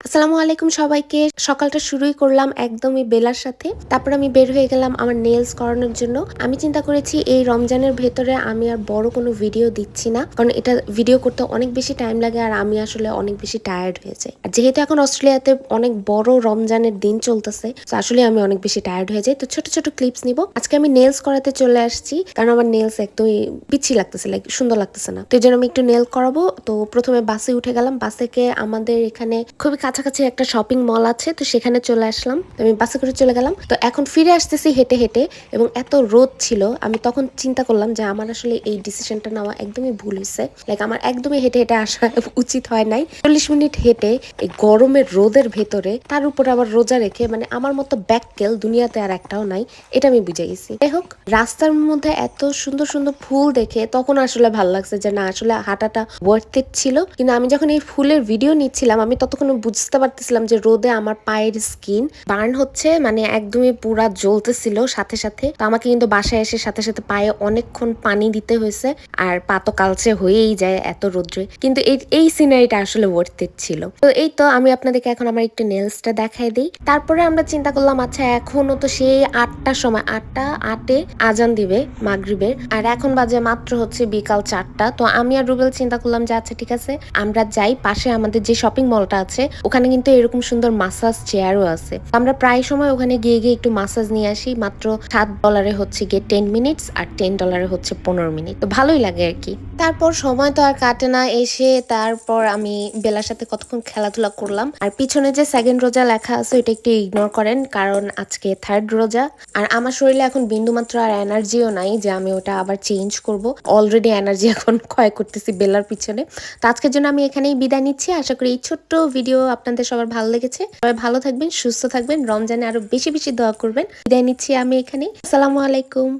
আসসালামু আলাইকুম সবাইকে। সকালটা শুরুই করলাম একদমই বেলার সাথে। তারপর আমি বের হয়ে গেলাম আমার নেইলস করানোর জন্য। আমি চিন্তা করেছি এই রমজানের ভেতরে আমি আর বড় কোনো ভিডিও দিচ্ছি না। কারণ এটা ভিডিও করতে অনেক বেশি টাইম লাগে আর আমি আসলে অনেক বেশি টায়ার্ড হয়ে যাই। আর যেহেতু এখন অস্ট্রেলিয়াতে অনেক বড় রমজানের দিন চলতেছে, তো আসলে আমি অনেক বেশি টায়ার্ড হয়ে যাই। তো ছোট ছোট ক্লিপস নিব। আজকে আমি নেইলস করাতে চলে আসছি। কারণ আমার নেইলস একদমই পিচ্ছি লাগতেছে, লাইক সুন্দর লাগতেছে না। তো এই জন্য আমি একটু নেইল করাবো। তো প্রথমে বাসে উঠে গেলাম। বাসে আমাদের এখানে খুবই কাছাকাছি একটা শপিং মল আছে, তো সেখানে চলে আসলাম। তো আমি বাসে করে চলে গেলাম। তো এখন ফিরে আসতেছি হেঁটে হেঁটে, এবং এত রোদ ছিল আমি তখন চিন্তা করলাম যে আমার আসলে এই ডিসিশনটা নেওয়া একদমই ভুল হয়েছে। লাইক আমার একদমই হেঁটে হেঁটে আসা উচিত হয় নাই। 40 মিনিট হেঁটে এই গরমের রোদের ভেতরে, তার উপরে আবার রোজা রেখে, মানে আমার মতো ব্যাককেল দুনিয়াতে আর একটাও নাই, এটা আমি বুঝে গেছি। যাই হোক, রাস্তার মধ্যে এত সুন্দর সুন্দর ফুল দেখে তখন আসলে ভালো লাগছে যে না, আসলে হাঁটাটা ওয়ার্থ ইট ছিল। কিন্তু আমি যখন এই ফুলের ভিডিও নিচ্ছিলাম আমি ততক্ষণ বুঝতে পারতেছিলাম যে রোদে আমার পায়ের স্কিন বার্ন হচ্ছে, মানে একদমই পুরা জ্বলতেছিল সাথে সাথে। তো আমাকে কিন্তু বাসায় এসে সাথে সাথে পায়ে অনেকক্ষণ পানি দিতে হয়েছে, আর পা তো কালচে হয়েই যায় এত রোদ্রে। কিন্তু এই সিনারিটা আসলে ওয়ার্থ ইট ছিল। তো এই তো আমি আপনাদেরকে এখন আমার একটু নেলসটা দেখাই দিই। তারপরে আমরা চিন্তা করলাম আচ্ছা এখনো তো সেই 8টার সময়, 8টা 8-এ আজান দিবে মাগরিবের, আর এখন বাজে মাত্র হচ্ছে বিকাল 4টা। তো আমি আর রুবেল চিন্তা করলাম যে আচ্ছা ঠিক আছে আমরা যাই, পাশে আমাদের যে শপিং মলটা আছে ওখানে কিন্তু এরকম সুন্দর মাসাজ চেয়ারও আছে। আমরা প্রায় সময় ওখানে গিয়ে গিয়ে একটু মাসাজ নিয়ে আসি। মাত্র $7 হচ্ছে গিয়ে 10 মিনিটস, আর $10 হচ্ছে 15 মিনিট। তো ভালোই লাগে আর কি। তারপর সময় তো আর কাটে না এসে, তারপর আমি বেলার সাথে কতক্ষণ খেলাধুলা করলাম। আর পিছনে যে সেকেন্ড রোজা লেখা আছে ওইটা একটু ইগনোর করেন, কারণ আজকে থার্ড রোজা। আর আমার শরীরে এখন বিন্দুমাত্র আর এনার্জিও নাই যে আমি ওটা আবার চেঞ্জ করব। অলরেডি এনার্জি এখন ক্ষয় করতেছি বেলার পিছনে। তো আজকের জন্য আমি এখানেই বিদায় নিচ্ছি। আশা করি এই ছোট্ট ভিডিও আপনাদের সবার ভালো লেগেছে। সবাই ভালো থাকবেন, সুস্থ থাকবেন, রমজানে আরো বেশি বেশি দোয়া করবেন। বিদায় নিচ্ছি আমি এখানেই। আসসালামু আলাইকুম।